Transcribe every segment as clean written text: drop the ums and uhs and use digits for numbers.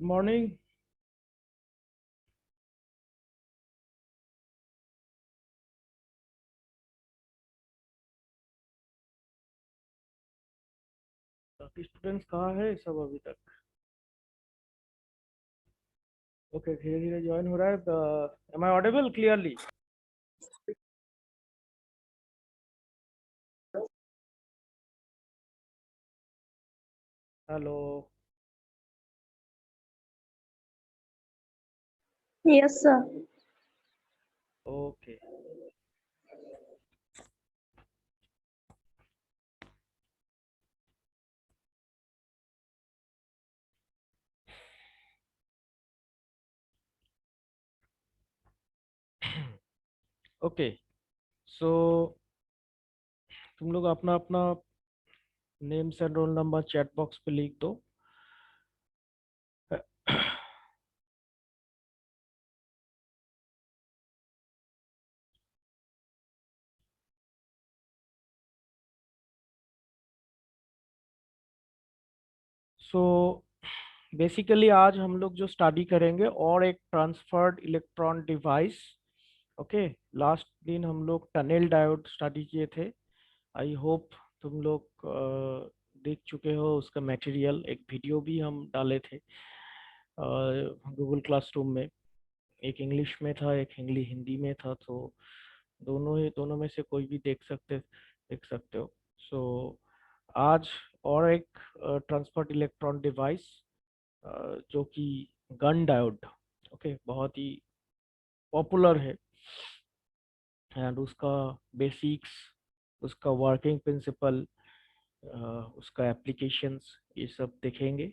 Good morning. बाकी students कहाँ है सब अभी तक? ओके, धीरे धीरे ज्वाइन हो रहा है। Am I audible clearly? Hello. Yes, sir. Okay, okay. So तुम लोग अपना अपना names and roll number chat box पे लिख दो। सो बेसिकली आज हम लोग जो स्टडी करेंगे और एक transferred electron device. Okay, last दिन हम लोग टनल डायोड स्टडी किए थे। आई होप तुम लोग देख चुके हो उसका मटेरियल। एक वीडियो भी हम डाले थे गूगल क्लासरूम में। एक इंग्लिश में था, एक हिंदी में था, तो दोनों में से कोई भी देख सकते हो। सो आज और एक ट्रांसफर्ड इलेक्ट्रॉन डिवाइस जो कि गन डायोड। ओके, बहुत ही पॉपुलर है। एंड उसका बेसिक्स, उसका वर्किंग प्रिंसिपल, उसका एप्लीकेशंस, ये सब देखेंगे।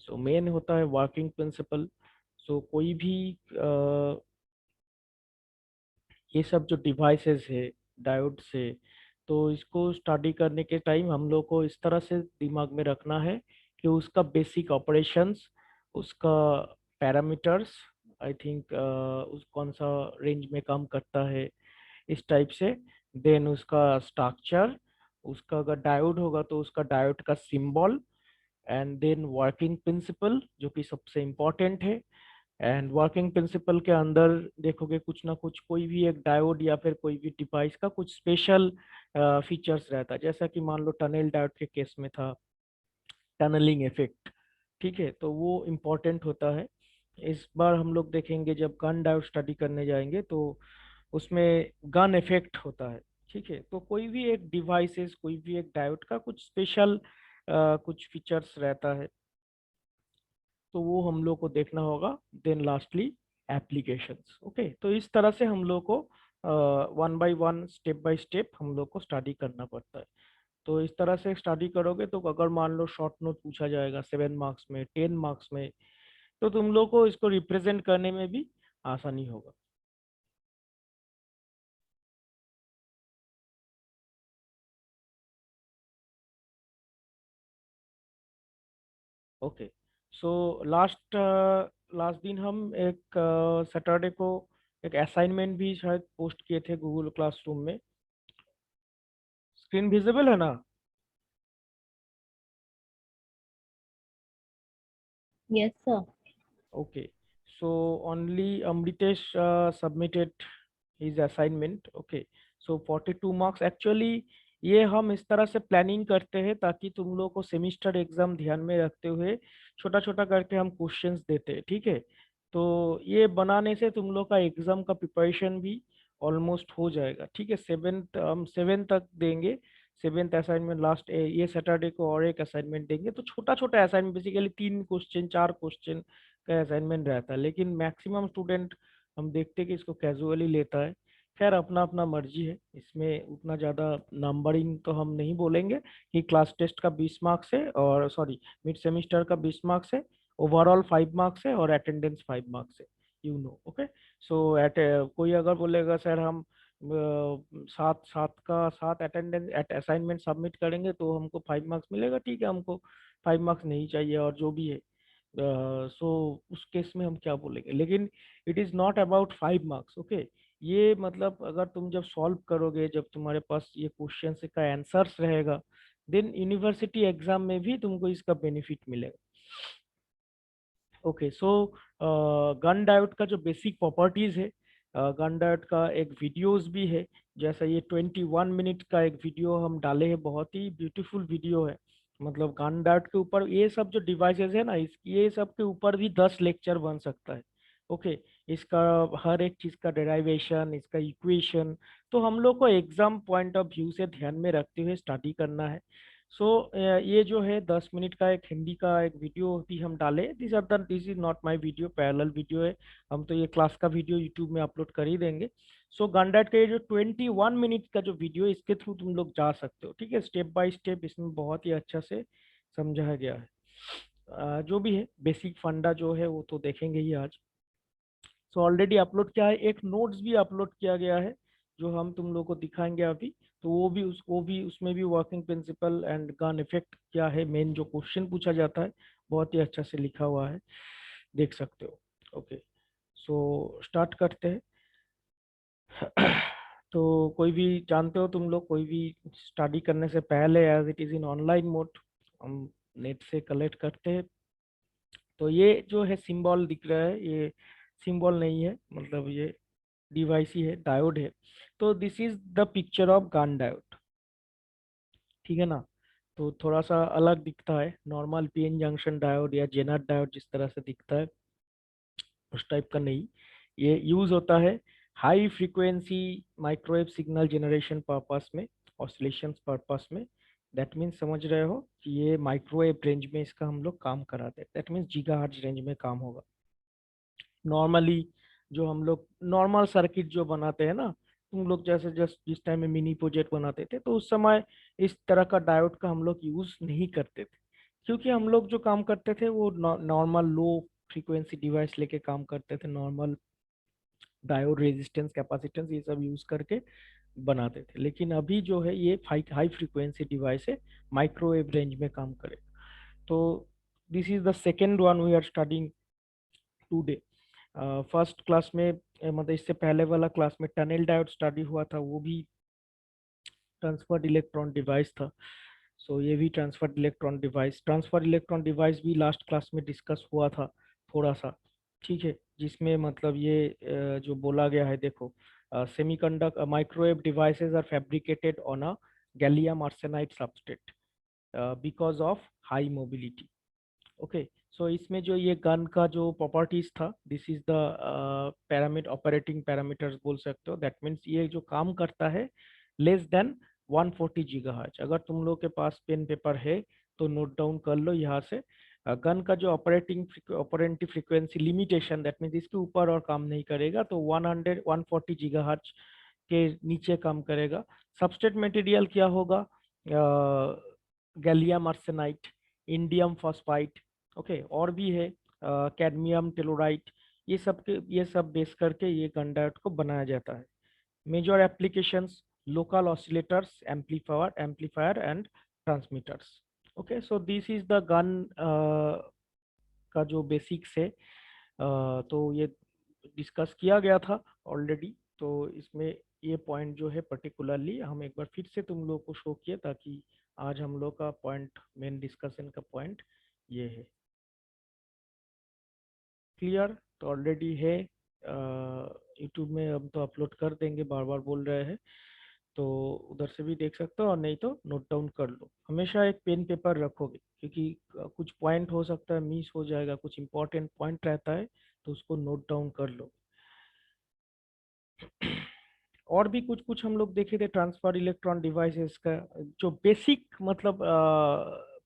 सो मेन होता है वर्किंग प्रिंसिपल। सो कोई भी ये सब जो डिवाइसेस है डायोड से, तो इसको स्टडी करने के टाइम हम लोग को इस तरह से दिमाग में रखना है कि उसका बेसिक ऑपरेशंस, उसका पैरामीटर्स, आई थिंक उस कौन सा रेंज में काम करता है, इस टाइप से। देन उसका स्ट्रक्चर, उसका अगर डायोड होगा तो उसका डायोड का symbol, and then working principle जो कि सबसे इम्पोर्टेंट है। एंड वर्किंग प्रिंसिपल के अंदर देखोगे कुछ ना कुछ, कोई भी एक डायोड या फिर कोई भी डिवाइस का कुछ स्पेशल फीचर्स रहता है। जैसा कि मान लो टनल डायोड के केस में था टनलिंग इफेक्ट। ठीक है, तो वो इम्पोर्टेंट होता है। इस बार हम लोग देखेंगे जब गन डायोड स्टडी करने जाएंगे तो उसमें गन इफेक्ट होता है। ठीक है, तो कोई भी एक डिवाइसेस, कोई भी एक डायोड का कुछ स्पेशल कुछ फीचर्स रहता है, तो वो हम लोग को देखना होगा। Then lastly applications. ओके, तो इस तरह से हम लोग को one by one, step by step हम लोग को स्टडी करना पड़ता है। तो इस तरह से स्टडी करोगे तो अगर मान लो शॉर्ट नोट पूछा जाएगा 7 मार्क्स में, 10 मार्क्स में, तो तुम लोग को इसको रिप्रेजेंट करने में भी आसानी होगा। ओके। सो लास्ट लास्ट दिन हम एक सैटरडे को एक असाइनमेंट भी शायद पोस्ट किए थे गूगल क्लासरूम में। स्क्रीन विजिबल है ना? Yes, sir. Okay, so only Amritesh submitted his assignment. Okay, so 42 marks actually। ये हम इस तरह से प्लानिंग करते हैं ताकि तुम लोग को सेमिस्टर एग्जाम ध्यान में रखते हुए छोटा छोटा करके हम क्वेश्चंस देते हैं। ठीक है, तो ये बनाने से तुम लोग का एग्जाम का प्रिपरेशन भी ऑलमोस्ट हो जाएगा। ठीक है, हम 7 तक देंगे। 7th असाइनमेंट लास्ट ये सैटरडे को और एक असाइनमेंट देंगे। तो छोटा छोटा असाइनमेंट, बेसिकली 3 क्वेश्चन 4 क्वेश्चन का असाइनमेंट रहता है, लेकिन मैक्सिमम स्टूडेंट हम देखते हैं कि इसको कैजुअली लेता है। खैर, अपना अपना मर्जी है, इसमें उतना ज़्यादा नंबरिंग तो हम नहीं बोलेंगे कि क्लास टेस्ट का 20 मार्क्स है, और सॉरी मिड सेमिस्टर का 20 मार्क्स है, ओवरऑल 5 मार्क्स है, और अटेंडेंस 5 मार्क्स है। You know, okay. So at कोई अगर बोलेगा सर हम सात सात का सात अटेंडेंस असाइनमेंट सबमिट करेंगे तो हमको 5 मार्क्स मिलेगा, ठीक है, हमको 5 मार्क्स नहीं चाहिए और जो भी है। सो उस केस में हम क्या बोलेंगे, लेकिन it is not about 5 marks. Okay, ये मतलब अगर तुम जब सॉल्व करोगे, जब तुम्हारे पास ये क्वेश्चन का आंसर्स रहेगा, देन यूनिवर्सिटी एग्जाम में भी तुमको इसका बेनिफिट मिलेगा। ओके, सो गन डायोड का जो बेसिक प्रॉपर्टीज है, गन डायोड का एक वीडियोस भी है। जैसा ये 21 मिनट का एक वीडियो हम डाले हैं, बहुत ही ब्यूटीफुल वीडियो है। मतलब गन डायोड के ऊपर ये सब जो डिवाइसेस है ना, इस ये सब के ऊपर भी 10 लेक्चर बन सकता है। ओके, इसका हर एक चीज का डेराइवेशन, इसका इक्वेशन, तो हम लोग को एग्जाम पॉइंट ऑफ व्यू से ध्यान में रखते हुए स्टडी करना है। सो ये जो है 10 मिनट का एक हिंदी का एक वीडियो भी हम डाले। This is not my video, parallel video है। हम तो ये क्लास का वीडियो यूट्यूब में अपलोड कर ही देंगे। सो गनडाट का ये जो 21 मिनट का जो वीडियो है, इसके थ्रू तुम लोग जा सकते हो। ठीक है, स्टेप बाय स्टेप इसमें बहुत ही अच्छा से समझाया गया है। जो भी है बेसिक फंडा जो है वो तो देखेंगे ही आज। सो ऑलरेडी अपलोड किया है, एक नोट्स भी अपलोड किया गया है जो हम तुम लोग को दिखाएंगे अभी। तो वो भी उसमें भी working principle and gun effect क्या है, मेन जो क्वेश्चन पूछा जाता है, बहुत ही अच्छा से लिखा हुआ है, देख सकते हो। ओके, सो स्टार्ट करते हैं। तो कोई भी जानते हो तुम लोग, कोई भी स्टडी करने से पहले, as it is in online mode, हम नेट से कलेक्ट करते हैं। तो ये जो है सिंबल दिख रहा है, ये सिंबल नहीं है, मतलब ये डिवाइस ही है, डायोड है। तो this is the picture of Gunn diode. ठीक है ना। तो थोड़ा सा अलग दिखता है, नॉर्मल पीएन जंक्शन डायोड या जेनर डायोड जिस तरह से दिखता है उस टाइप का नहीं। ये यूज होता है high frequency microwave signal generation purpose में, ऑसिलेशन पर्पस में। दैट मीन्स समझ रहे हो कि ये माइक्रोवेव रेंज में इसका हम लोग काम कराते हैं। दैट मीन्स गीगाहर्ट्ज रेंज में काम होगा। नॉर्मली जो हम लोग नॉर्मल सर्किट जो बनाते हैं ना, तुम लोग जैसे जस्ट जिस टाइम में मिनी प्रोजेक्ट बनाते थे, तो उस समय इस तरह का डायोड का हम लोग यूज नहीं करते थे। क्योंकि हम लोग जो काम करते थे वो नॉर्मल लो फ्रीक्वेंसी डिवाइस लेके काम करते थे, नॉर्मल डायोड, रेजिस्टेंस, कैपेसिटेंस ये सब यूज करके बनाते थे। लेकिन अभी जो है ये हाई फ्रीक्वेंसी डिवाइस है, माइक्रोवेव रेंज में काम करे। तो this is the second one we are studying today. First class में मतलब इससे पहले वाला क्लास में टनल डायोड स्टडी हुआ था, वो भी ट्रांसफर्ड इलेक्ट्रॉन डिवाइस था। सो ये भी ट्रांसफर इलेक्ट्रॉन डिवाइस भी लास्ट क्लास में डिस्कस हुआ था थोड़ा सा। ठीक है, जिसमें मतलब ये जो बोला गया है, देखो, semiconductor microwave devices are fabricated on a gallium arsenide substrate because of high mobility. Okay, so इसमें जो ये गन का जो प्रॉपर्टीज था, this is the parameter, operating parameters बोल सकते हो। दैट मीन्स ये जो काम करता है लेस देन 140 गीगाहर्ट्ज। अगर तुम लोग के पास पेन पेपर है तो नोट डाउन कर लो यहाँ से। गन का जो operating frequency limitation, that means इसके ऊपर और काम नहीं करेगा, तो 140 गीगाहर्ट्ज के नीचे काम करेगा। सबस्ट्रेट मटेरियल क्या होगा? Gallium arsenide, indium phosphide, okay, और भी है कैडमियम टेलोराइट। ये सब बेस करके ये गन डायोड को बनाया जाता है। Major applications, local oscillators, amplifier and transmitters. Okay, so this is the Gunn का जो बेसिक्स है। तो ये डिस्कस किया गया था ऑलरेडी। तो इसमें ये पॉइंट जो है पर्टिकुलरली हम एक बार फिर से तुम लोग को शो किए, ताकि आज हम लोग का पॉइंट, मेन डिस्कशन का पॉइंट ये है। क्लियर? तो ऑलरेडी है यूट्यूब में, हम तो अपलोड कर देंगे, बार बार बोल रहे हैं। तो उधर से भी देख सकते हो, और नहीं तो नोट डाउन कर लो। हमेशा एक पेन पेपर रखोगे, क्योंकि कुछ पॉइंट हो सकता है मिस हो जाएगा, कुछ इंपॉर्टेंट पॉइंट रहता है, तो उसको नोट डाउन कर लो। और भी कुछ कुछ हम लोग देखे थे ट्रांसफर इलेक्ट्रॉन डिवाइसेस का, जो बेसिक मतलब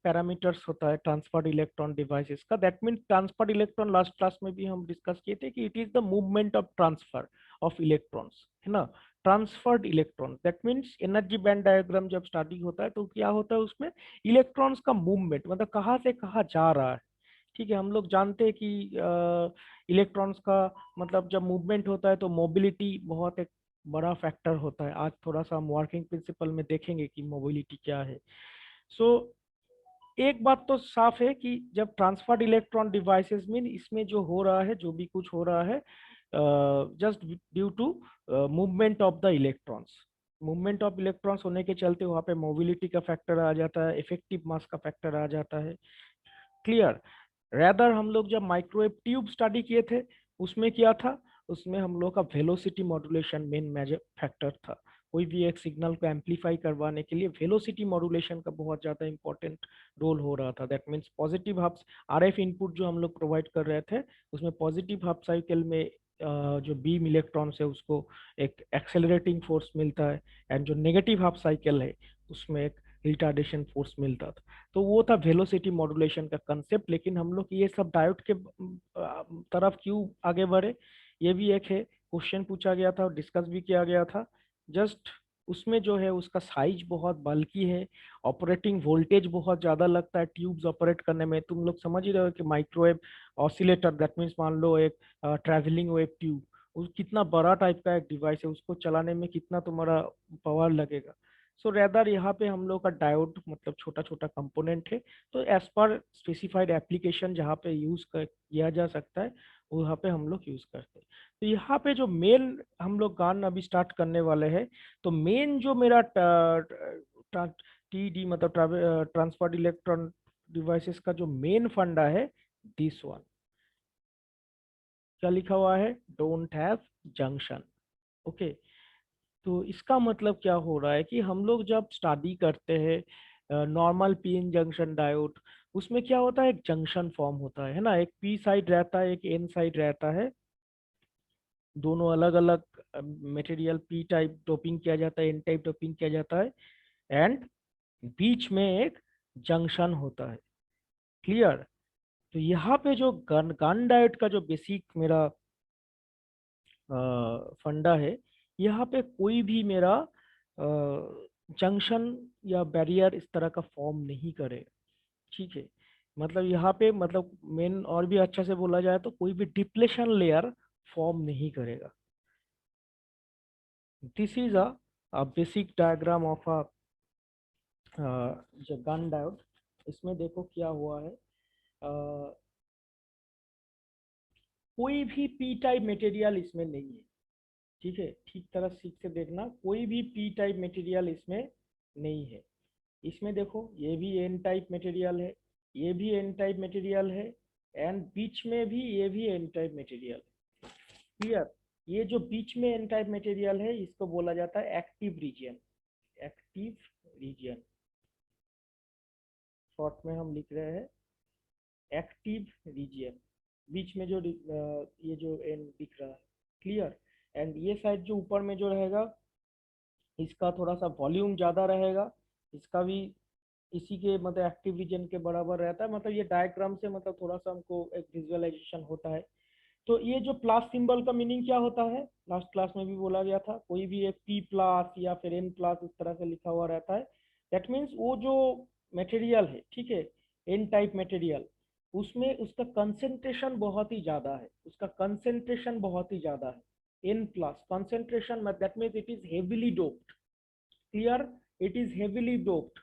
पैरामीटर्स होता है ट्रांसफर इलेक्ट्रॉन डिवाइसेस का। That mean transfer electron last class में भी हम डिस्कस किए थे कि it is the movement of transfer of electrons, है ना। Transferred electron, that means energy band diagram जब स्टार्टिंग होता है तो क्या होता है उसमें, इलेक्ट्रॉन्स का मूवमेंट, मतलब कहाँ से कहाँ जा रहा है। ठीक है, हम लोग जानते हैं कि इलेक्ट्रॉन्स का मतलब जब मूवमेंट होता है तो मोबिलिटी बहुत एक बड़ा फैक्टर होता है। आज थोड़ा सा हम वर्किंग प्रिंसिपल में देखेंगे कि मोबिलिटी क्या है। सो एक बात तो साफ है कि जब ट्रांसफर्ड इलेक्ट्रॉन डिवाइसेस में इसमें जो हो रहा है, जो भी कुछ हो रहा है, just due to movement of the electrons. Movement of electrons होने के चलते वहाँ पे मोबिलिटी का फैक्टर आ जाता है, इफेक्टिव मास का फैक्टर आ जाता है। क्लियर? रेदर हम लोग जब माइक्रोवेव ट्यूब स्टडी किए थे उसमें क्या था, उसमें हम लोग का velocity modulation main major factor था। कोई भी एक सिग्नल को एम्पलीफाई करवाने के लिए वेलोसिटी मॉड्यूलेशन का बहुत ज़्यादा इंपॉर्टेंट रोल हो रहा था। That means positive half RF input जो हम लोग प्रोवाइड कर रहे थे उसमें पॉजिटिव हाफ साइकिल में जो बीम इलेक्ट्रॉन है उसको एक एक्सेलरेटिंग फोर्स मिलता है, एंड जो नेगेटिव हाफ साइकिल है उसमें एक रिटार्डेशन फोर्स मिलता था। तो वो था वेलोसिटी मॉड्यूलेशन का कंसेप्ट। लेकिन हम लोग ये सब डायोड के तरफ क्यों आगे बढ़े, ये भी एक है क्वेश्चन पूछा गया था और डिस्कस भी किया गया था। जस्ट उसमें जो है उसका साइज बहुत बल्कि है, ऑपरेटिंग वोल्टेज बहुत ज़्यादा लगता है ट्यूब्स ऑपरेट करने में। तुम लोग समझ ही रहे हो कि माइक्रोवेव ऑसिलेटर, दैट मीन्स मान लो एक ट्रैवलिंग वेव ट्यूब, उस कितना बड़ा टाइप का एक डिवाइस है, उसको चलाने में कितना तुम्हारा पावर लगेगा। सो रेदर यहाँ पे हम लोग का डायोड मतलब छोटा छोटा कंपोनेंट है। तो एज पर स्पेसिफाइड एप्लीकेशन जहाँ पे यूज किया जा सकता है वहाँ पे हम लोग यूज करते हैं। तो यहाँ पे जो मेन हम लोग गान अभी स्टार्ट करने वाले हैं, तो मेन जो मेरा टी डी मतलब ट्रांसफर्ड इलेक्ट्रॉन डिवाइसेस का जो मेन फंडा है, दिस वन क्या लिखा हुआ है, डोंट हैव जंक्शन। ओके, तो इसका मतलब क्या हो रहा है कि हम लोग जब स्टडी करते हैं नॉर्मल पीएन जंक्शन डायोड, उसमें क्या होता है, एक जंक्शन फॉर्म होता है ना, एक पी साइड रहता है एक एन साइड रहता है, दोनों अलग अलग मटेरियल, पी टाइप डोपिंग किया जाता है, एन टाइप डोपिंग किया जाता है, एंड बीच में एक जंक्शन होता है। क्लियर। तो यहाँ पे जो गन गन डायोड का जो बेसिक मेरा फंडा है, यहाँ पे कोई भी मेरा जंक्शन या बैरियर इस तरह का फॉर्म नहीं करेगा। ठीक है, मतलब यहाँ पे मतलब मेन और भी अच्छा से बोला जाए तो कोई भी डिप्लेशन लेयर फॉर्म नहीं करेगा। This is a basic diagram of a जो गन डायोड। इसमें देखो क्या हुआ है, कोई भी पी टाइप मटेरियल इसमें नहीं है। ठीक है, ठीक तरह सीख के देखना, कोई भी पी टाइप मटेरियल इसमें नहीं है। इसमें देखो ये भी एन टाइप मटेरियल है, ये भी एन टाइप मटेरियल है, एंड बीच में भी ये भी एन टाइप मटेरियल। क्लियर। ये जो बीच में एन टाइप मटेरियल है इसको बोला जाता है active region. Active region short में हम लिख रहे हैं एक्टिव रीजन। बीच में जो ये जो एन दिख रहा है। क्लियर। एंड ये साइड जो ऊपर में जो रहेगा इसका थोड़ा सा वॉल्यूम ज़्यादा रहेगा, इसका भी इसी के मतलब एक्टिव रीजन के बराबर रहता है। मतलब ये डायग्राम से मतलब थोड़ा सा हमको एक विजुअलाइजेशन होता है। तो ये जो प्लस सिंबल का मीनिंग क्या होता है, लास्ट क्लास में भी बोला गया था, कोई भी एक पी प्लस या फिर एन प्लस इस तरह से लिखा हुआ रहता है। दैट मीन्स वो जो मटेरियल है, ठीक है, एन टाइप मटेरियल, उसमें उसका कंसेंट्रेशन बहुत ही ज्यादा है, उसका कंसेंट्रेशन बहुत ही ज्यादा है। N plus concentration that means it is heavily doped. Clear, it is heavily doped.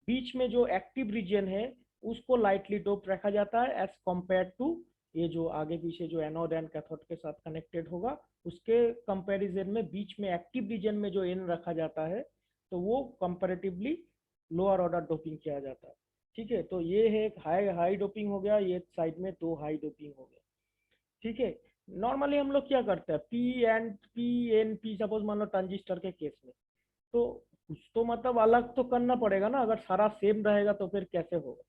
बीच में जो एक्टिव रीजन है उसको लाइटली डोप रखा जाता है एज कंपेयर टू ये जो आगे पीछे जो एनोड एंड कैथोड के साथ कनेक्टेड होगा, उसके कंपैरिजन में बीच में एक्टिव रीजन में जो एन रखा जाता है तो वो कंपैरेटिवली लोअर ऑर्डर डोपिंग किया जाता है। ठीक है, तो ये है एक हाई हाई डोपिंग हो गया, ये साइड में दो हाई डोपिंग हो गया। ठीक है, नॉर्मली हम लोग क्या करते हैं, पी सपोज मान लो ट्रांजिस्टर के केस में, तो कुछ तो मतलब अलग तो करना पड़ेगा ना, अगर सारा सेम रहेगा तो फिर कैसे होगा।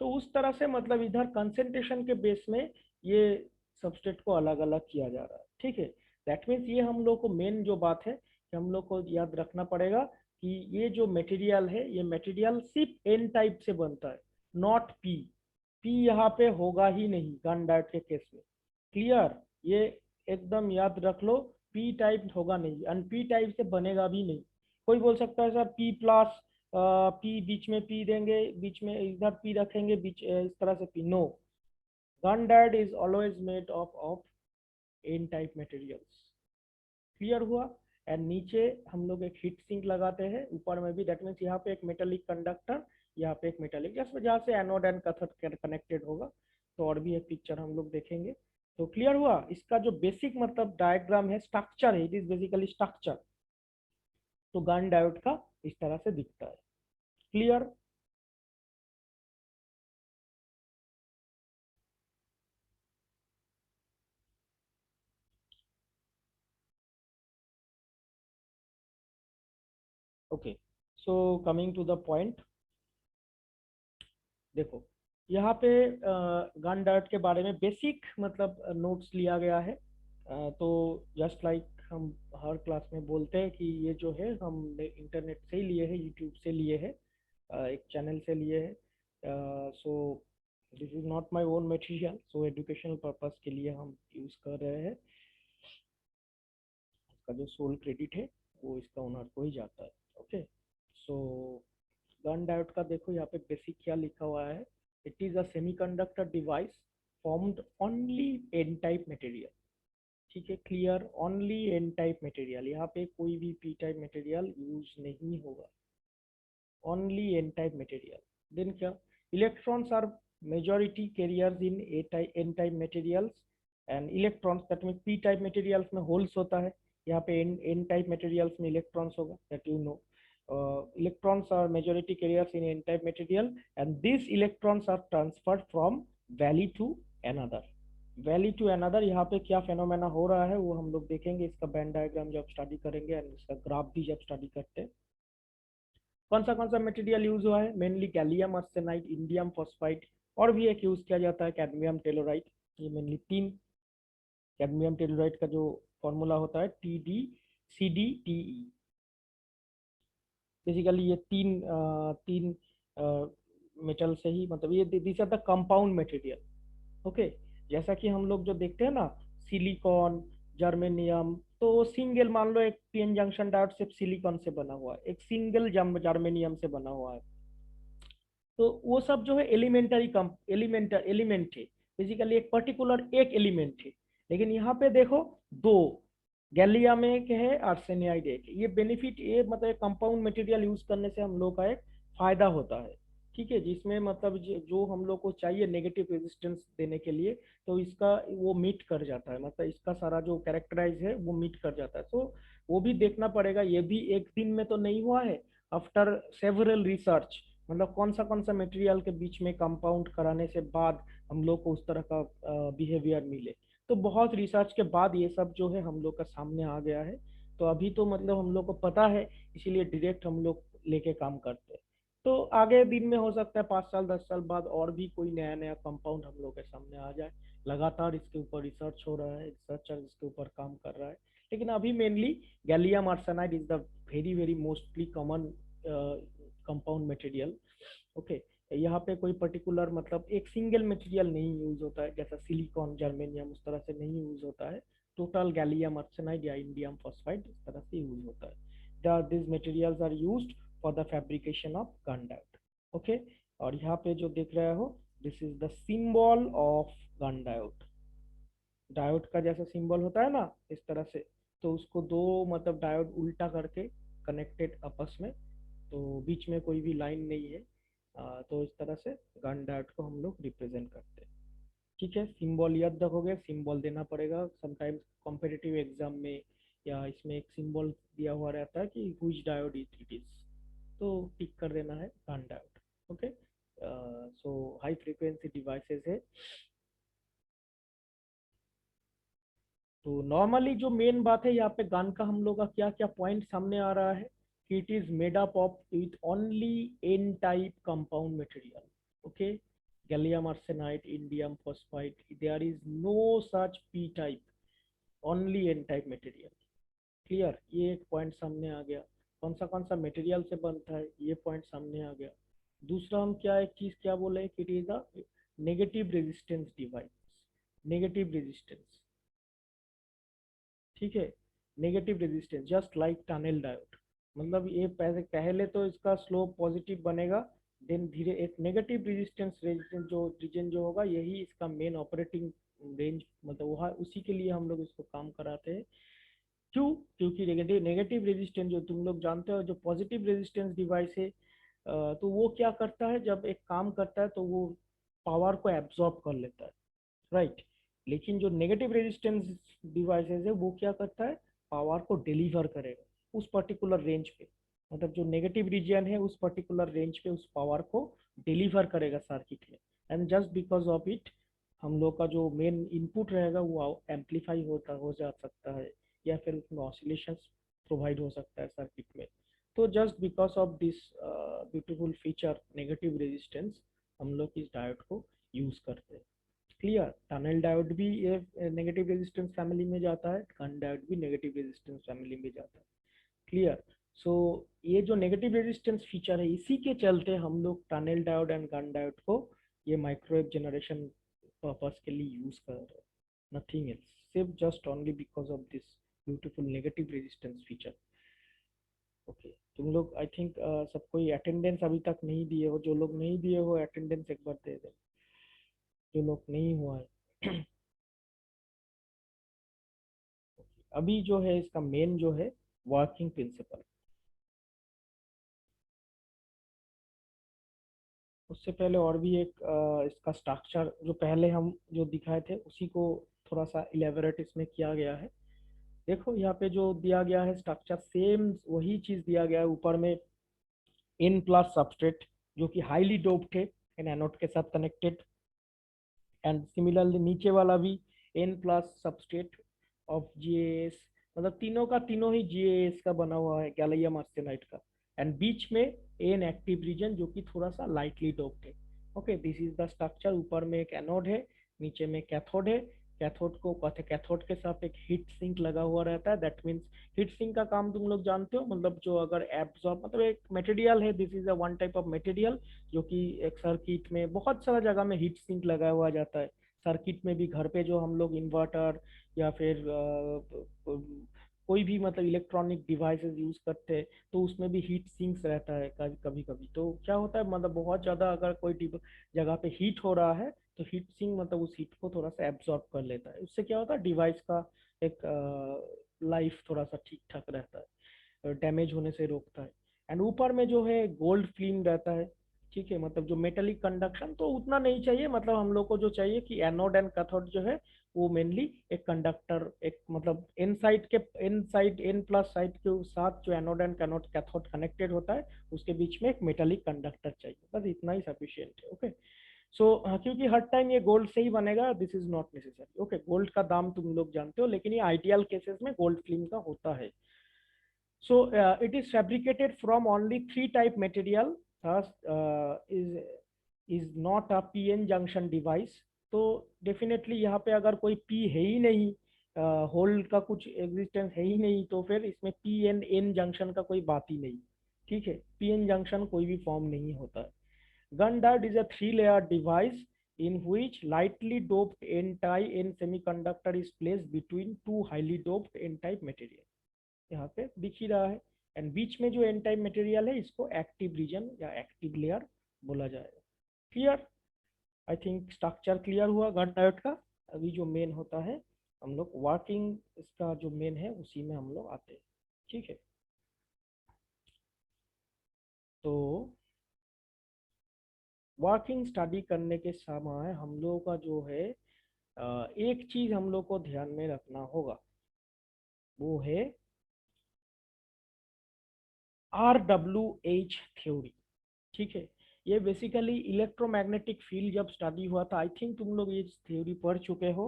तो उस तरह से मतलब इधर कंसेंट्रेशन के बेस में ये सबस्ट्रेट को अलग अलग किया जा रहा है। ठीक है, दैट मीन्स ये हम लोग को मेन जो बात है कि हम लोग को याद रखना पड़ेगा कि ये जो मटेरियल है ये मटेरियल सिर्फ एन टाइप से बनता है, नॉट पी। पी यहाँ पे होगा ही नहीं गन डायोड के केस में। क्लियर, ये एकदम याद रख लो, पी टाइप होगा नहीं, एंड पी टाइप से बनेगा भी नहीं। कोई बोल सकता है सर पी प्लस, पी बीच में पी देंगे, बीच में इधर पी रखेंगे, बीच इस तरह से P, no. Gunn diode is always made of N type materials. Clear हुआ। एंड नीचे हम लोग एक हीट सिंक लगाते हैं, ऊपर में भी, दैट मीन्स यहाँ पे एक मेटेलिक कंडक्टर, यहाँ पे एक मेटेलिक, जैसे जहाँ से एनोड एंड कैथोड कनेक्टेड होगा। तो और भी एक पिक्चर हम लोग देखेंगे। तो क्लियर हुआ, इसका जो बेसिक मतलब डायग्राम है, स्ट्रक्चर है, इट इज बेसिकली स्ट्रक्चर। तो गन डायोड का इस तरह से दिखता है। Clear. Okay, so coming to the point, देखो यहाँ पे गन डायोड के बारे में बेसिक मतलब नोट्स लिया गया है। तो जस्ट लाइक हम हर क्लास में बोलते हैं कि ये जो है हमने इंटरनेट से ही लिए है, यूट्यूब से लिए है, एक चैनल से लिए है। सो this is not my own material, so educational purpose के लिए हम यूज़ कर रहे हैं। इसका जो सोल क्रेडिट है वो इसका ओनर को ही जाता है। ओके, सो गन डायोड का देखो यहाँ पे बेसिक क्या लिखा हुआ है। It is a semiconductor device formed only an type material. ठीक है, clear, only an type material, यहाँ पे कोई भी पी टाइप मटेरियल यूज नहीं होगा, only N type material. Then क्या, electrons are majority carriers in n type materials and electrons, that mean p type materials में होल्स होता है, यहाँ पे एन टाइप मटेरियल्स में इलेक्ट्रॉन्स होगा, that you know. Electrons are majority carriers in n-type material and these electrons are transferred from valley to another। Valley to another, यहाँ पे क्या फेनोमेना हो रहा है वो हम लोग देखेंगे इसका बैंड डायग्राम जब स्टडी करेंगे एंड इसका ग्राफ भी जब स्टडी करते हैं। कौन सा मटेरियल यूज हुआ है, mainly gallium arsenide, indium phosphide, और भी एक यूज किया जाता है कैडमियम टेलोराइड। ये मेनली तीन, कैडमियम टेलोराइड का जो फॉर्मूला होता है TdCdTe। बेसिकली ये तीन मेटल से ही, मतलब ये this are the compound material. Okay, जैसा कि हम लोग जो देखते हैं ना, सिलिकॉन, जर्मेनियम, तो सिंगल मान लो एक पीएन जंक्शन डायोड सिर्फ सिलिकॉन से बना हुआ है, एक सिंगल जर्मेनियम से बना हुआ है। तो वो सब जो है एलिमेंटरी कम एलिमेंट है, बेसिकली एक पर्टिकुलर एक एलिमेंट है। लेकिन यहाँ पे देखो दो, गैलियम एक है, आर्सेनाइड एक है। ये बेनिफिट, ये मतलब कंपाउंड मटेरियल यूज करने से हम लोग का एक फायदा होता है। ठीक है, जिसमें मतलब जो हम लोग को चाहिए नेगेटिव रेजिस्टेंस देने के लिए, तो इसका वो मीट कर जाता है, मतलब इसका सारा जो कैरेक्टराइज है वो मीट कर जाता है। तो वो भी देखना पड़ेगा, ये भी एक दिन में तो नहीं हुआ है, आफ्टर सेवरल रिसर्च, मतलब कौन सा मटेरियल के बीच में कंपाउंड कराने से बाद हम लोग को उस तरह का बिहेवियर मिले। तो बहुत रिसर्च के बाद ये सब जो है हम लोग का सामने आ गया है। तो अभी तो मतलब हम लोग को पता है, इसीलिए डायरेक्ट हम लोग लेके काम करते हैं। तो आगे दिन में हो सकता है 5 साल 10 साल बाद और भी कोई नया नया कंपाउंड हम लोग के सामने आ जाए। लगातार इसके ऊपर रिसर्च हो रहा है, रिसर्चर इसके ऊपर काम कर रहा है। लेकिन अभी mainly gallium arsenide is the very very mostly common compound material. Okay, यहाँ पे कोई पर्टिकुलर मतलब एक सिंगल मटेरियल नहीं यूज होता है, जैसा सिलिकॉन, जर्मेनियम उस तरह से नहीं यूज होता है। टोटल गैलियम आर्सेनाइड या इंडियम फॉस्फाइड इस तरह से यूज होता है। This materials are used for the fabrication of Gunn diode. Okay, और यहाँ पे जो देख रहे हो, this is the symbol of Gunn diode. Diode का जैसा सिंबल होता है ना इस तरह से, तो उसको दो मतलब डायोड उल्टा करके कनेक्टेड आपस में, तो बीच में कोई भी लाइन नहीं है। तो इस तरह से गन डायोड को हम लोग रिप्रेजेंट करते हैं। ठीक है, सिंबल याद रखोगे, सिंबल देना पड़ेगा समटाइम्स कॉम्पिटिटिव एग्जाम में, या इसमें एक सिंबल दिया हुआ रहता है कि व्हिच डायोड इट इज, तो टिक कर देना है गन डायोड। ओके, सो हाई फ्रीक्वेंसी डिवाइसेस है। तो नॉर्मली जो मेन बात है यहाँ पे गान का हम लोग का क्या क्या पॉइंट सामने आ रहा है कि it is made up of with only N type compound material. Okay, gallium arsenide, indium phosphide, there is no such P type, only N type material. Clear, ये एक पॉइंट सामने आ गया। कौन सा मटेरियल से बनता है ये पॉइंट सामने आ गया। दूसरा हम क्या एक चीज क्या बोले कि it is a negative resistance device, negative resistance. ठीक है, negative resistance just like tunnel diode, मतलब ये पहले तो इसका स्लोप पॉजिटिव बनेगा, देन धीरे एक नेगेटिव रेजिस्टेंस जो रीजन जो होगा यही इसका मेन ऑपरेटिंग रेंज, मतलब वहाँ उसी के लिए हम लोग इसको काम कराते हैं। क्यों, क्योंकि नेगेटिव रेजिस्टेंस जो तुम लोग जानते हो, जो पॉजिटिव रेजिस्टेंस डिवाइस है, तो वो क्या करता है जब एक काम करता है तो वो पावर को एब्जॉर्ब कर लेता है, राइट। लेकिन जो नेगेटिव रेजिस्टेंस डिवाइसेस है वो क्या करता है, पावर को डिलीवर करेगा उस पर्टिकुलर रेंज पे, मतलब जो नेगेटिव रीजन है उस पर्टिकुलर रेंज पे उस पावर को डिलीवर करेगा सर्किट में। And just because of it हम लोग का जो मेन इनपुट रहेगा वो एम्पलीफाई हो जा सकता है, या फिर उसमें ऑसिलेशंस प्रोवाइड हो सकता है सर्किट में। तो just because of this beautiful feature negative resistance हम लोग इस डायोड को यूज करते हैं। क्लियर? टनल डायोड भी ये नेगेटिव रेजिस्टेंस फैमिली में जाता है, गन डायोड भी नेगेटिव रेजिस्टेंस फैमिली में जाता है। क्लियर? सो ये जो नेगेटिव रेजिस्टेंस फीचर है, इसी के चलते हम लोग tunnel diode and Gunn diode को ये माइक्रोवेव जनरेशन पर्पस के लिए यूज कर रहे हैं, नथिंग एल्स, सिर्फ just only because of this beautiful negative resistance feature. Okay, तुम लोग आई थिंक सब कोई अटेंडेंस अभी तक नहीं दिए हो, जो लोग नहीं दिए हो अटेंडेंस एक बार दे दे, जो लोग नहीं हुआ है। अभी जो है इसका मेन जो है वर्किंग प्रिंसिपल, उससे पहले और भी एक इसका स्ट्रक्चर जो पहले हम जो दिखाए थे उसी को थोड़ा सा इलेबोरेट इसमें किया गया है। देखो यहाँ पे जो दिया गया है स्ट्रक्चर, सेम वही चीज दिया गया है। ऊपर में N प्लस सबस्ट्रेट जो कि हाईली डोप्ड है एन एनोड के साथ कनेक्टेड, एंड सिमिलरली नीचे वाला भी N plus substrate of GaAs, मतलब तीनों का तीनों ही GaAs का बना हुआ है, गैलियम आर्सेनाइड का, एंड बीच में N एक्टिव रीजन जो कि थोड़ा सा लाइटली डोप्ड है। Okay, this is the structure. ऊपर में एक एनोड है, नीचे में कैथोड है। कैथोड को कहते हैं, कैथोड के साथ एक हीट सिंक लगा हुआ रहता है। दैट मीन्स हीट सिंक का काम तुम लोग जानते हो, मतलब जो अगर एब्जॉर्ब, मतलब एक मटेरियल है, this is a one type of material जो कि एक सर्किट में बहुत सारा जगह में हीट सिंक लगा हुआ जाता है। सर्किट में भी, घर पे जो हम लोग इन्वर्टर या फिर कोई भी मतलब इलेक्ट्रॉनिक डिवाइसेस यूज करते हैं तो उसमें भी हीट सिंक्स रहता है कभी कभी। तो क्या होता है, मतलब बहुत ज़्यादा अगर कोई जगह पे हीट हो रहा है तो हीट सिंक मतलब उस हीट को थोड़ा सा एब्जॉर्ब कर लेता है। उससे क्या होता है, डिवाइस का एक लाइफ थोड़ा सा ठीक ठाक रहता है, डैमेज होने से रोकता है। एंड ऊपर में जो है गोल्ड फिल्म रहता है। ठीक है, मतलब जो मेटेलिक कंडक्शन तो उतना नहीं चाहिए, मतलब हम लोग को जो चाहिए कि एनोड एंड कैथोड जो है वो मेनली एक कंडक्टर, एक मतलब एन साइड के, N side N plus side के साथ जो एनोड एंड कैथोड कनेक्टेड होता है उसके बीच में एक मेटेलिक कंडक्टर चाहिए, बस इतना ही सफिशियंट है। ओके, सो क्योंकि हर टाइम ये गोल्ड से ही बनेगा, this is not necessary. Okay, gold का दाम तुम लोग जानते हो, लेकिन ये आइडियल केसेस में गोल्ड फिल्म का होता है। So it is fabricated from only three type material. Thus is not a PN junction device. तो डेफिनेटली यहाँ पे अगर कोई P है ही नहीं, होल का कुछ एग्जिस्टेंस है ही नहीं, तो फिर इसमें PN जंक्शन का कोई बात ही नहीं। ठीक है, PN जंक्शन कोई भी फॉर्म नहीं होता है। Gunn diode is a three-layer device in which lightly doped N semiconductor is placed between two highly doped N-type material. यहाँ पे दिख ही रहा है। एंड बीच में जो एन टाइप मटेरियल है इसको एक्टिव रीजन या एक्टिव लेयर बोला जाएगा। Clear? I think structure clear हुआ गन डायोड का। अभी जो मेन होता है, हम लोग वर्किंग इसका जो मेन है उसी में हम लोग आते हैं। ठीक है, तो वर्किंग स्टडी करने के समय हम लोगों का जो है एक चीज हम लोग को ध्यान में रखना होगा, वो है RWH थ्योरी। ठीक है, ये बेसिकली इलेक्ट्रोमैग्नेटिक फील्ड जब स्टडी हुआ था, आई थिंक तुम लोग ये थ्योरी पढ़ चुके हो।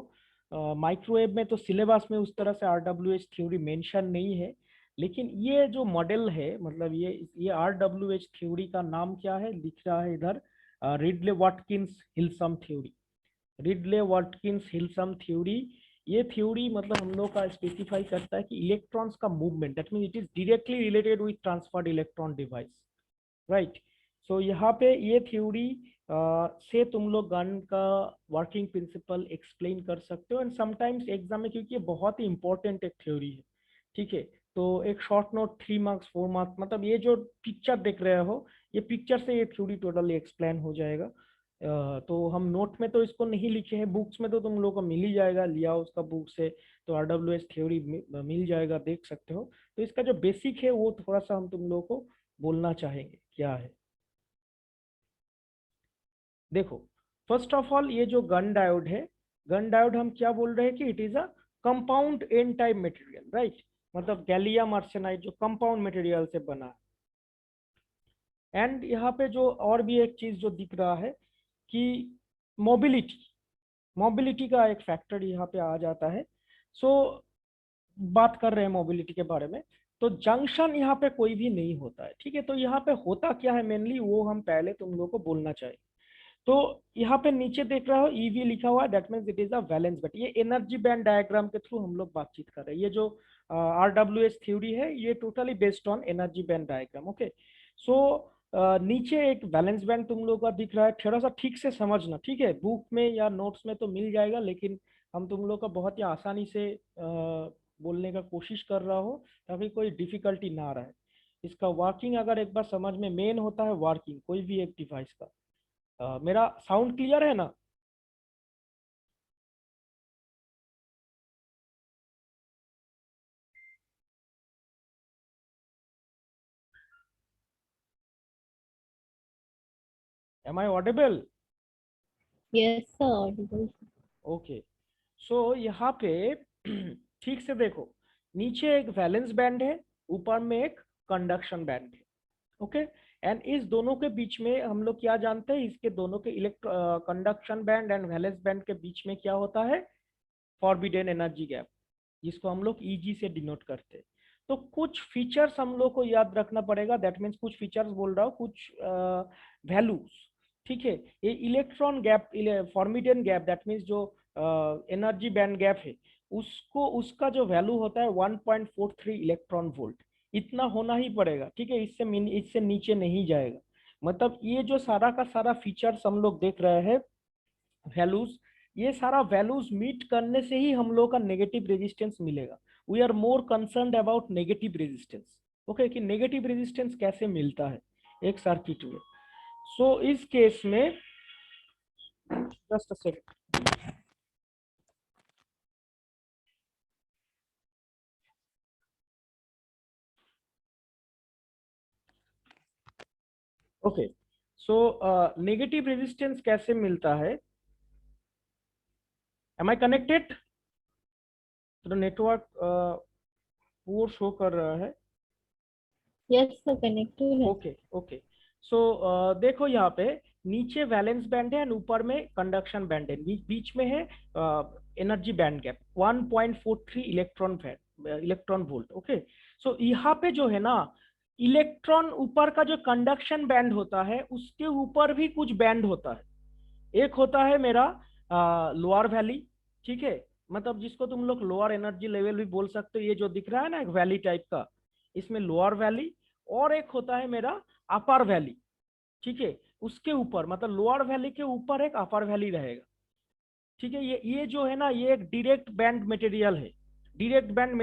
माइक्रोवेव में तो सिलेबस में उस तरह से RWH थ्योरी मेंशन नहीं है, लेकिन ये जो मॉडल है, मतलब ये RWH थ्योरी का नाम क्या है, लिख रहा है इधर, Ridley Watkins Hilsum theory. Ridley Watkins Hilsum theory, ये थ्योरी मतलब हम लोग का स्पेसिफाई करता है कि इलेक्ट्रॉन्स का movement, that mean it is directly related with transferred electron device, right. So यहाँ पे ये थ्योरी से तुम लोग गन का वर्किंग प्रिंसिपल एक्सप्लेन कर सकते हो। एंड समटाइम्स एग्जाम में, क्योंकि ये बहुत ही इंपॉर्टेंट एक थ्योरी है, ठीक है, तो एक शॉर्ट नोट 3 मार्क्स 4 मार्क्स, मतलब ये जो पिक्चर देख रहे हो, ये पिक्चर से ये थ्योरी टोटली एक्सप्लेन हो जाएगा। तो हम नोट में तो इसको नहीं लिखे हैं, बुक्स में तो तुम लोग को मिल ही जाएगा, लिया उसका बुक से तो RWH थ्योरी मिल जाएगा, देख सकते हो। तो इसका जो बेसिक है वो थोड़ा सा हम तुम लोग को बोलना चाहेंगे क्या है। देखो, फर्स्ट ऑफ ऑल ये जो गन डायोड है, गन डायोड हम क्या बोल रहे हैं कि it is a compound N type material, right, मतलब गैलियम आर्सेनाइड जो कंपाउंड मटेरियल से बना है। एंड यहाँ पे जो और भी एक चीज जो दिख रहा है कि मोबिलिटी, मोबिलिटी का एक फैक्टर यहाँ पे आ जाता है। सो बात कर रहे हैं मोबिलिटी के बारे में। तो जंक्शन यहाँ पे कोई भी नहीं होता है, ठीक है। तो यहाँ पे होता क्या है मेनली, वो हम पहले तुम लोग को बोलना चाहिए। तो यहाँ पे नीचे देख रहे हो ईवी लिखा हुआ है, that means it is a valence band. ये एनर्जी बैंड डायग्राम के थ्रू हम लोग बातचीत कर रहे हैं। ये जो RWS थ्योरी है ये totally based on energy band diagram. Okay, so नीचे एक वैलेंस बैंड तुम लोग का दिख रहा है, थोड़ा सा ठीक से समझना, ठीक है। बुक में या नोट्स में तो मिल जाएगा, लेकिन हम तुम लोग का बहुत ही आसानी से बोलने का कोशिश कर रहा हो, ताकि कोई डिफिकल्टी ना रहे। इसका वर्किंग अगर एक बार समझ में, मेन होता है वर्किंग कोई भी एक डिवाइस का। मेरा साउंड क्लियर है ना? Am I audible? Yes, sir. Audible. Okay, so यहाँ पे ठीक से देखो, नीचे एक वैलेंस बैंड है, ऊपर में एक कंडक्शन बैंड है। ओके, एंड इस दोनों के बीच में हम लोग क्या जानते हैं, इसके दोनों के conduction band and valence band के बीच में क्या होता है, फॉरबिडन एनर्जी गैप, जिसको हम लोग ईजी से डिनोट करते हैं। तो कुछ फीचर्स हम लोग को याद रखना पड़ेगा, दैट मीन्स कुछ फीचर्स बोल रहा हूँ, कुछ वैल्यूज, ठीक है। ये electron gap, forbidden gap, that means जो एनर्जी बैंड गैप है, उसको, उसका जो वैल्यू होता है 1.43 इलेक्ट्रॉन वोल्ट, इतना होना ही पड़ेगा, ठीक है। इससे नीचे नहीं जाएगा। मतलब ये जो सारा का सारा फीचर्स हम लोग देख रहे हैं, वैल्यूज, ये सारा वैल्यूज मीट करने से ही हम लोग का नेगेटिव रेजिस्टेंस मिलेगा। We are more concerned about negative resistance. Okay, कि नेगेटिव रेजिस्टेंस कैसे मिलता है एक सर्किट में। सो इस केस में, just a second, okay, so negative resistance कैसे मिलता है? Am I connected? तो नेटवर्क पुअर शो कर रहा है। Yes, sir. Connected है. ओके ओके, सो देखो यहाँ पे नीचे वैलेंस बैंड है एंड ऊपर में कंडक्शन बैंड है, बीच में है energy band gap 1.43 electron volt. Okay, so यहाँ पे जो है ना, इलेक्ट्रॉन ऊपर का जो कंडक्शन बैंड होता है, उसके ऊपर भी कुछ बैंड होता है। एक होता है मेरा लोअर वैली, ठीक है, मतलब जिसको तुम लोग लोअर एनर्जी लेवल भी बोल सकते हो। ये जो दिख रहा है ना एक वैली टाइप का, इसमें लोअर वैली। और एक होता है मेरा अपर वैली, ठीक है। उसके ऊपर, मतलब लोअर वैली के ऊपर एक अपर वैली रहेगा, ठीक है। ये जो है ना, ये एक डायरेक्ट बैंड मटेरियल है। डायरेक्ट बैंड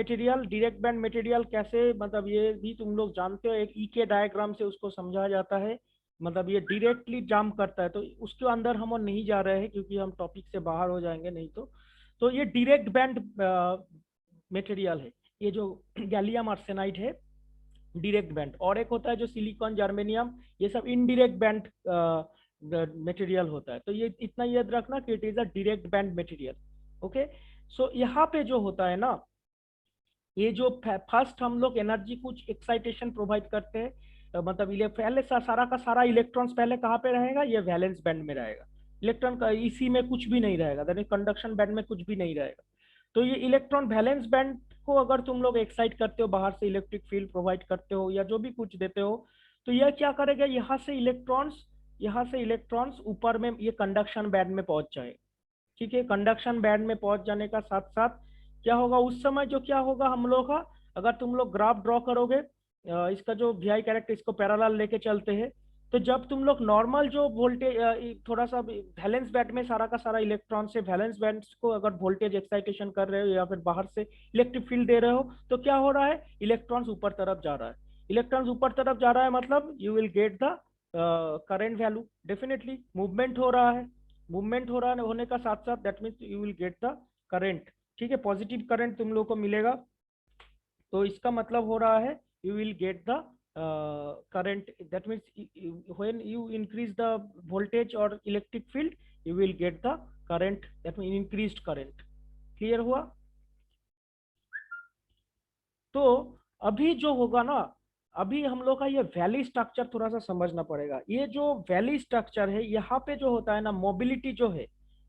मटेरियल कैसे, मतलब ये भी तुम लोग जानते हो, एक ई के डायग्राम से उसको समझा जाता है। मतलब ये डायरेक्टली जाम करता है, तो उसके अंदर हम और नहीं जा रहे हैं, क्योंकि हम टॉपिक से बाहर हो जाएंगे नहीं तो ये डायरेक्ट बैंड मटेरियल है, ये जो गैलियम आर्सेनाइड है, डायरेक्ट बैंड। और एक होता है जो सिलिकॉन, जर्मेनियम, ये सब इनडायरेक्ट बैंड मटेरियल होता है। तो ये इतना याद रखना कि it is a direct band material. Okay, so यहाँ पे जो होता है ना, ये जो फर्स्ट हम लोग एनर्जी कुछ एक्साइटेशन प्रोवाइड करते हैं, मतलब पहले सारा का सारा इलेक्ट्रॉन्स पहले कहाँ पे रहेगा, ये वैलेंस बैंड में रहेगा। इलेक्ट्रॉन का इसी में कुछ भी नहीं रहेगा, यानी कंडक्शन बैंड में कुछ भी नहीं रहेगा। तो ये इलेक्ट्रॉन वैलेंस बैंड को अगर तुम लोग एक्साइट करते हो, बाहर से इलेक्ट्रिक फील्ड प्रोवाइड करते हो या जो भी कुछ देते हो, तो यह क्या करेगा, यहाँ से इलेक्ट्रॉन्स ऊपर में ये कंडक्शन बैंड में पहुंच जाएगा, ठीक है। कंडक्शन बैंड में पहुंच जाने का साथ साथ क्या होगा उस समय, जो क्या होगा हम लोग का, अगर तुम लोग ग्राफ ड्रॉ करोगे, इसका जो VI कैरेक्टर, इसको पैरेलल लेके चलते हैं, तो जब तुम लोग नॉर्मल जो वोल्टेज, थोड़ा सा वैलेंस बैंड में सारा का सारा इलेक्ट्रॉन से वैलेंस बैंड को अगर वोल्टेज एक्साइटेशन कर रहे हो या फिर बाहर से इलेक्ट्रिक फील्ड दे रहे हो, तो क्या हो रहा है, इलेक्ट्रॉन्स ऊपर तरफ जा रहा है। इलेक्ट्रॉन्स ऊपर तरफ जा रहा है, मतलब you will get the current value, definitely movement हो रहा है। मूवमेंट हो रहा होने का साथ साथ that means you will get the current, ठीक है, पॉजिटिव करंट तुम लोग को मिलेगा। तो इसका मतलब हो रहा है you will get the current, that means when you increase the voltage or electric field, you will get the current, that means increased current। Clear हुआ? तो अभी जो होगा ना, अभी हम लोग का ये वैली स्ट्रक्चर थोड़ा सा समझना पड़ेगा। ये जो वैली स्ट्रक्चर है, यहाँ पे जो होता है ना, मोबिलिटी जो है,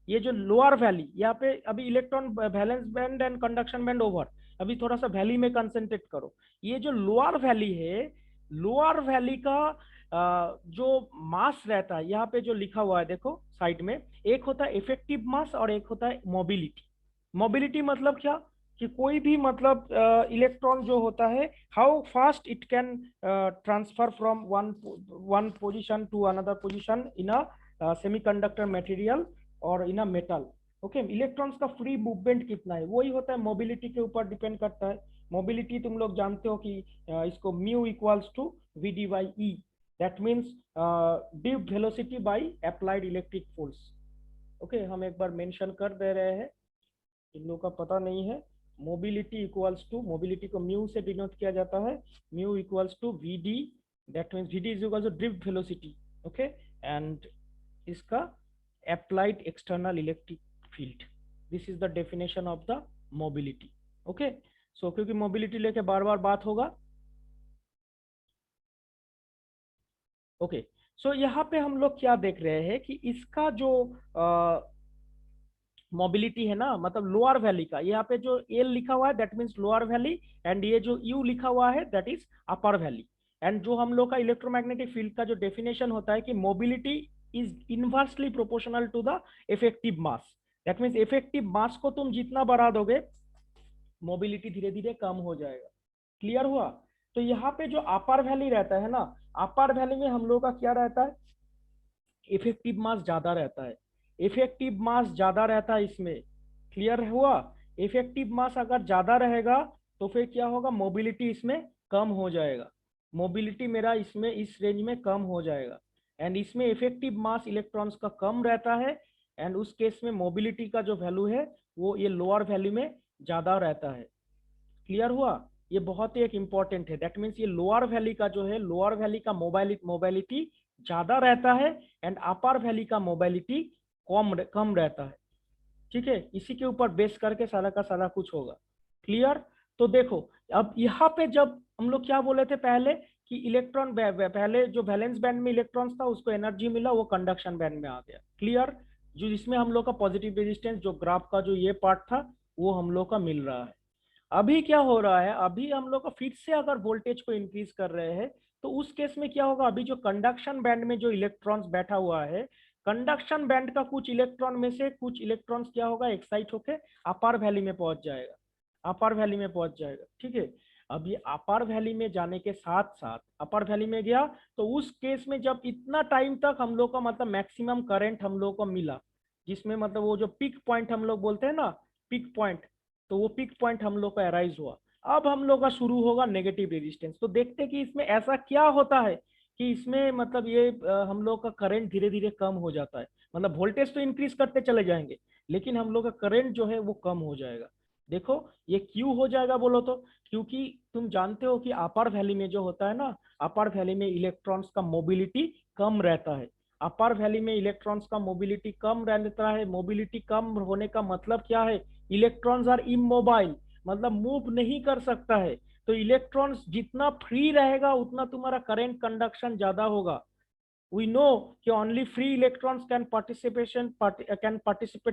ये जो लोअर वैली, यहाँ पे अभी electron valence band and conduction band over, अभी थोड़ा सा वैली में कंसंट्रेट करो। ये जो लोअर वैली है, लोअर वैली का जो मास रहता है, यहाँ पे जो लिखा हुआ है देखो साइड में, एक होता है इफेक्टिव मास और एक होता है मोबिलिटी। मोबिलिटी मतलब क्या, कि कोई भी मतलब इलेक्ट्रॉन जो होता है, how fast it can transfer from one one position to another position in a semiconductor material और in a metal. Okay, electrons का फ्री मूवमेंट कितना है, वही होता है मोबिलिटी के ऊपर डिपेंड करता है। मोबिलिटी तुम लोग जानते हो कि इसको mu equals to V D by E, that means due velocity by applied electric force. Okay, हम एक बार मेंशन कर दे रहे हैं, इन लोगों का पता नहीं है। मोबिलिटी इक्वल्स टू, मोबिलिटी को म्यू से डिनोट किया जाता है, mu equals to V D, that means V D is equal to drift velocity. Okay, and इसका applied external electric field, this is the definition of the mobility। okay, so क्योंकि mobility लेके बार बार बात होगा। Okay, so यहाँ पे हम लोग क्या देख रहे हैं कि इसका जो मोबिलिटी है ना, मतलब लोअर वैली का, यहाँ पे जो एल लिखा हुआ है that means lower valley, and ये जो यू लिखा हुआ है that is upper valley. And जो हम लोग का इलेक्ट्रोमैग्नेटिक फील्ड का जो डेफिनेशन होता है कि mobility is inversely proportional to the effective mass, that means effective mass को तुम जितना बढ़ा दोगे, मोबिलिटी धीरे धीरे कम हो जाएगा। क्लियर हुआ? तो यहाँ पे जो अपर वैली रहता है ना, अपर वैली में हम लोग का क्या रहता है, इफेक्टिव मास ज्यादा रहता है, इफेक्टिव मास ज्यादा रहता है इसमें। क्लियर हुआ? इफेक्टिव मास अगर ज्यादा रहेगा तो फिर क्या होगा, मोबिलिटी इसमें कम हो जाएगा, मोबिलिटी मेरा इसमें इस रेंज में कम हो जाएगा। एंड इसमें इफेक्टिव मास इलेक्ट्रॉन्स का कम रहता है, एंड उस केस में मोबिलिटी का जो वैल्यू है वो ये लोअर वैल्यू में ज्यादा रहता है। क्लियर हुआ? ये बहुत ही एक इंपॉर्टेंट है, दैट मीन्स ये लोअर वैली का जो है, लोअर वैली का मोबाइलिटी ज्यादा रहता है, एंड अपर वैली का मोबाइलिटी कम रहता है। ठीक है, इसी के ऊपर बेस करके सारा का सारा कुछ होगा। क्लियर? तो देखो, अब यहाँ पे जब हम लोग क्या बोले थे पहले, कि इलेक्ट्रॉन पहले जो वैलेंस बैंड में इलेक्ट्रॉन्स था उसको एनर्जी मिला, वो कंडक्शन बैंड में आ गया। क्लियर? जो इसमें हम लोग का पॉजिटिव रेजिस्टेंस, जो ग्राफ का जो ये पार्ट था, वो हम लोग का मिल रहा है। अभी क्या हो रहा है, अभी हम लोग का फिर से अगर वोल्टेज को इंक्रीज कर रहे हैं, तो उस केस में क्या होगा, अभी जो कंडक्शन बैंड में जो इलेक्ट्रॉन्स बैठा हुआ है, कंडक्शन बैंड का कुछ इलेक्ट्रॉन में से कुछ इलेक्ट्रॉन्स क्या होगा, एक्साइट होके अपर वैली में पहुंच जाएगा, अपर वैली में पहुंच जाएगा। ठीक है, अब ये अपर वैली में जाने के साथ साथ, अपर वैली में गया तो उस केस में जब इतना टाइम तक हम लोग का मतलब मैक्सिमम करंट हम लोग को मिला, जिसमें मतलब वो जो पिक पॉइंट हम लोग बोलते हैं ना, पिक पॉइंट, तो वो पिक पॉइंट हम लोग का अराइज हुआ। अब हम लोग का शुरू होगा नेगेटिव रेजिस्टेंस। तो देखते हैं कि इसमें ऐसा क्या होता है कि इसमें मतलब ये हम लोग का करंट धीरे धीरे कम हो जाता है, मतलब वोल्टेज तो इंक्रीज करते चले जाएंगे लेकिन हम लोग का करंट जो है वो कम हो जाएगा। देखो ये क्यों हो जाएगा बोलो तो, क्योंकि तुम जानते हो कि अपर वैली में जो होता है ना, अपर वैली में इलेक्ट्रॉन्स का मोबिलिटी कम रहता है। अपर वैली में इलेक्ट्रॉन्स का मोबिलिटी कम रहता है। मोबिलिटी कम होने का मतलब क्या है, इलेक्ट्रॉन्स आर इमोबाइल, मतलब मूव नहीं कर सकता है। तो इलेक्ट्रॉन्स जितना फ्री रहेगा उतना तुम्हारा करंट कंडक्शन ज्यादा होगा। we know कि only free electrons can participate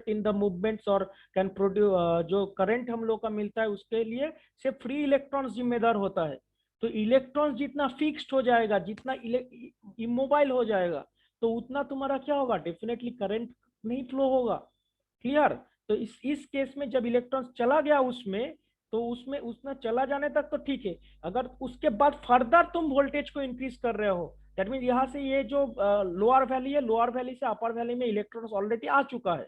in the movements और can produce जो करंट हम लोग का मिलता है उसके लिए सिर्फ फ्री इलेक्ट्रॉन्स जिम्मेदार होता है। तो इलेक्ट्रॉन्स जितना फिक्स्ड हो जाएगा, जितना इमोबाइल हो जाएगा, तो उतना तुम्हारा क्या होगा, डेफिनेटली करंट नहीं फ्लो होगा। क्लियर? तो इस केस में जब इलेक्ट्रॉन चला गया उसमें, तो उसमें उसमें चला जाने तक तो ठीक है, अगर उसके बाद फर्दर तुम वोल्टेज को इंक्रीज कर रहे हो, दैट मीन यहाँ से ये जो लोअर वैली है, लोअर वैली से अपर वैली में इलेक्ट्रॉन्स ऑलरेडी आ चुका है।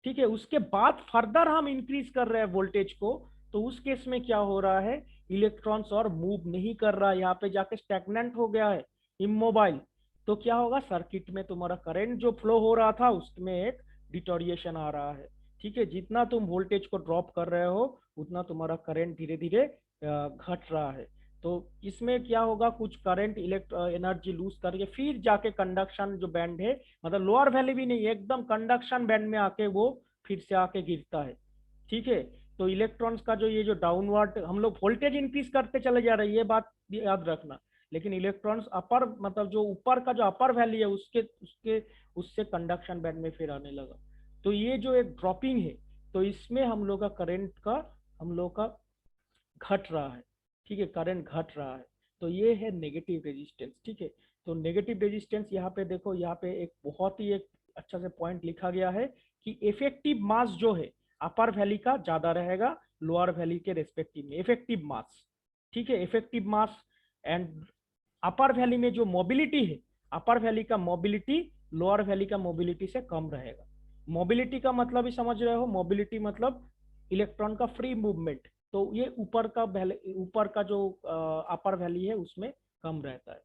ठीक है, उसके बाद फर्दर हम इंक्रीज कर रहे हैं वोल्टेज को, तो उस केस में क्या हो रहा है, इलेक्ट्रॉन्स और मूव नहीं कर रहा है, यहाँ पे जाके स्टैग्नेंट हो गया है, इमोबाइल। तो क्या होगा, सर्किट में तुम्हारा करंट जो फ्लो हो रहा था उसमें एक डिटोरिएशन आ रहा है। ठीक है, जितना तुम वोल्टेज को ड्रॉप कर रहे हो उतना तुम्हारा करंट धीरे धीरे घट रहा है। तो इसमें क्या होगा, कुछ करंट एनर्जी लूज करके फिर जाके कंडक्शन जो बैंड है, मतलब लोअर वैल्यू भी नहीं, एकदम कंडक्शन बैंड में आके वो फिर से आके गिरता है। ठीक है, तो इलेक्ट्रॉन्स का जो ये जो डाउनवर्ड हम लोग वोल्टेज इंक्रीज करते चले जा रहे हैं, ये बात याद रखना, लेकिन इलेक्ट्रॉन्स अपर मतलब जो ऊपर का जो अपर वैल्यू है उसके उसके उससे कंडक्शन बैंड में फिर आने लगा। तो ये जो एक ड्रॉपिंग है, तो इसमें हम लोग का करंट का हम लोग का घट रहा है, ठीक है, करंट घट रहा है, तो ये है नेगेटिव रेजिस्टेंस, ठीक है। तो नेगेटिव रेजिस्टेंस यहाँ पे देखो, यहाँ पे एक बहुत ही एक अच्छा से पॉइंट लिखा गया है कि इफेक्टिव मास जो है अपर वैली का ज्यादा रहेगा लोअर वैली के रेस्पेक्टिव में, इफेक्टिव मास, ठीक है, effective mass. And upper valley में जो मोबिलिटी है, अपर वैली का मोबिलिटी लोअर वैली का मोबिलिटी से कम रहेगा। मोबिलिटी का मतलब ही समझ रहे हो, मोबिलिटी मतलब इलेक्ट्रॉन का फ्री मूवमेंट, तो ये ऊपर का जो अपर वैली है उसमें कम रहता है,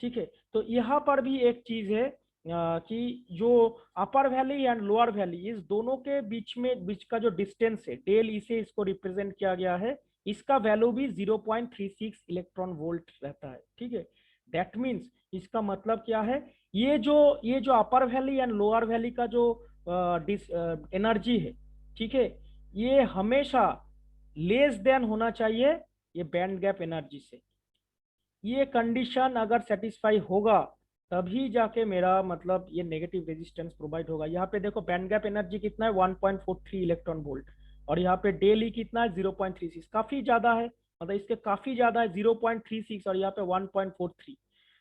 ठीक है। तो यहाँ पर भी एक चीज है कि जो अपर वैली एंड लोअर वैली, इस दोनों के बीच का जो डिस्टेंस है डेल ई से इसको रिप्रेजेंट किया गया है, इसका वैल्यू भी 0.36 इलेक्ट्रॉन वोल्ट रहता है, ठीक है। दैट मीन्स इसका मतलब क्या है, ये जो अपर वैली एंड लोअर वैली का जो एनर्जी है, ठीक है, ये हमेशा लेस देन होना चाहिए ये बैंड गैप एनर्जी से। ये कंडीशन अगर सेटिस्फाई होगा तभी जाके मेरा मतलब ये नेगेटिव रेजिस्टेंस प्रोवाइड होगा। यहाँ पे देखो बैंड गैप एनर्जी कितना है, 1.43 इलेक्ट्रॉन वोल्ट, और यहाँ पे डेली कितना है, 0.36, काफी ज्यादा है, मतलब इसके काफी ज्यादा है 0.36, और यहाँ पे 1.43।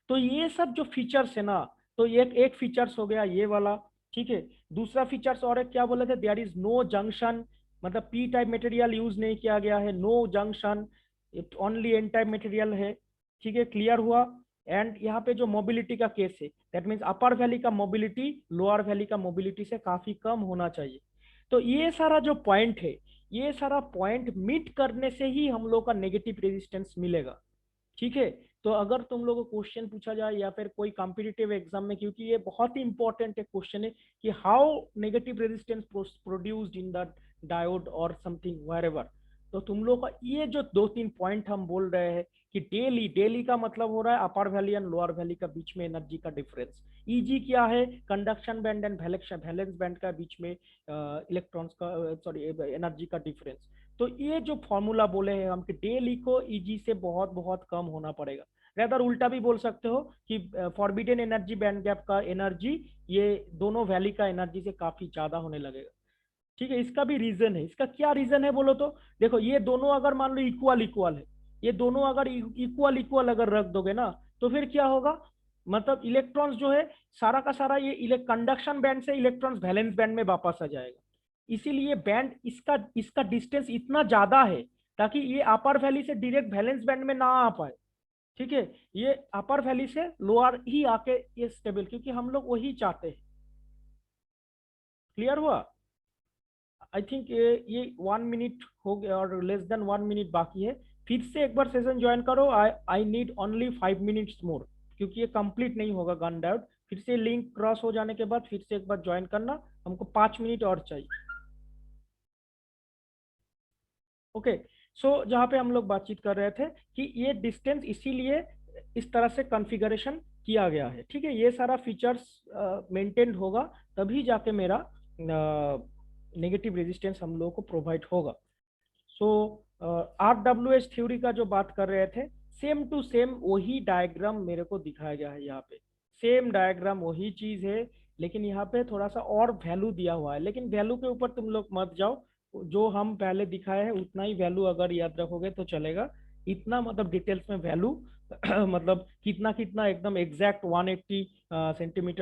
तो ये सब जो फीचर्स है ना, तो एक एक फीचर्स हो गया ये वाला, ठीक है। दूसरा फीचर्स और एक क्या बोले थे, देयर इज नो जंक्शन, मतलब पी टाइप मटेरियल यूज नहीं किया गया है, no junction, only N type material है, ठीक है, क्लियर हुआ। एंड यहाँ पे जो मोबिलिटी का केस है, दैट मीन्स अपर वैली का मोबिलिटी लोअर वैली का मोबिलिटी से काफी कम होना चाहिए। तो ये सारा जो पॉइंट है, ये सारा पॉइंट मीट करने से ही हम लोग का नेगेटिव रेजिस्टेंस मिलेगा, ठीक है। तो अगर तुम लोगों को क्वेश्चन पूछा जाए या फिर कोई कॉम्पिटिटिव एग्जाम में, क्योंकि ये बहुत ही इंपॉर्टेंट एक क्वेश्चन है कि how negative resistance produced in the diode और समथिंग वेरेवर, तो तुम लोग का ये जो दो तीन पॉइंट हम बोल रहे हैं कि डेली डेली का मतलब हो रहा है अपर वैली एंड लोअर वैली का बीच में एनर्जी का डिफरेंस, ईजी क्या है, conduction band and valence band का बीच में इलेक्ट्रॉन्स का सॉरी एनर्जी का डिफरेंस। तो ये जो फॉर्मूला बोले हैं हम कि डेली को ईजी से बहुत बहुत कम होना पड़ेगा, रेदर उल्टा भी बोल सकते हो कि फॉरबिडन एनर्जी बैंड गैप का एनर्जी ये दोनों वैली का एनर्जी से काफी ज्यादा होने लगेगा, ठीक है। इसका भी रीजन है, इसका क्या रीजन है बोलो तो, देखो ये दोनों अगर मान लो इक्वल इक्वल है, ये दोनों अगर इक्वल इक्वल अगर रख दोगे ना, तो फिर क्या होगा, मतलब इलेक्ट्रॉन्स जो है सारा का सारा ये कंडक्शन बैंड से इलेक्ट्रॉन्स वैलेंस बैंड में वापस आ जाएगा। इसीलिए बैंड इसका इसका डिस्टेंस इतना ज्यादा है ताकि ये अपर वैली से डायरेक्ट वैलेंस बैंड में ना आ पाए, ठीक है। ये अपर वैली से लोअर ही आके ये स्टेबल, क्योंकि हम लोग वही चाहते हैं। क्लियर हुआ? आई थिंक ये 1 मिनट हो गया और लेस देन 1 मिनट बाकी है, फिर से एक बार सेशन ज्वाइन करो। I need only 5 minutes more, क्योंकि ये कंप्लीट नहीं होगा गन डाउट। फिर से लिंक क्रॉस हो जाने के बाद फिर से एक बार ज्वाइन करना, हमको 5 मिनट और चाहिए। ओके, सो जहाँ पे हम लोग बातचीत कर रहे थे कि ये डिस्टेंस इसीलिए इस तरह से कॉन्फ़िगरेशन किया गया है, ठीक है। ये सारा फीचर्स मेंटेन होगा तभी जाके मेरा नेगेटिव रेजिस्टेंस हम लोगों को प्रोवाइड होगा। सो RWH थ्योरी का जो बात कर रहे थे, सेम टू सेम वही डायग्राम मेरे को दिखाया गया है यहाँ पे, सेम डायग्राम वही चीज है, लेकिन यहाँ पे थोड़ा सा और वैल्यू दिया हुआ है। लेकिन वैल्यू के ऊपर तुम लोग मत जाओ, जो हम पहले दिखाए हैं उतना ही वैल्यू अगर याद रखोगे तो चलेगा। इतना मतलब डिटेल्स में वैल्यू मतलब कितना कितना एकदम एग्जैक्ट 180 सेंटीमीटर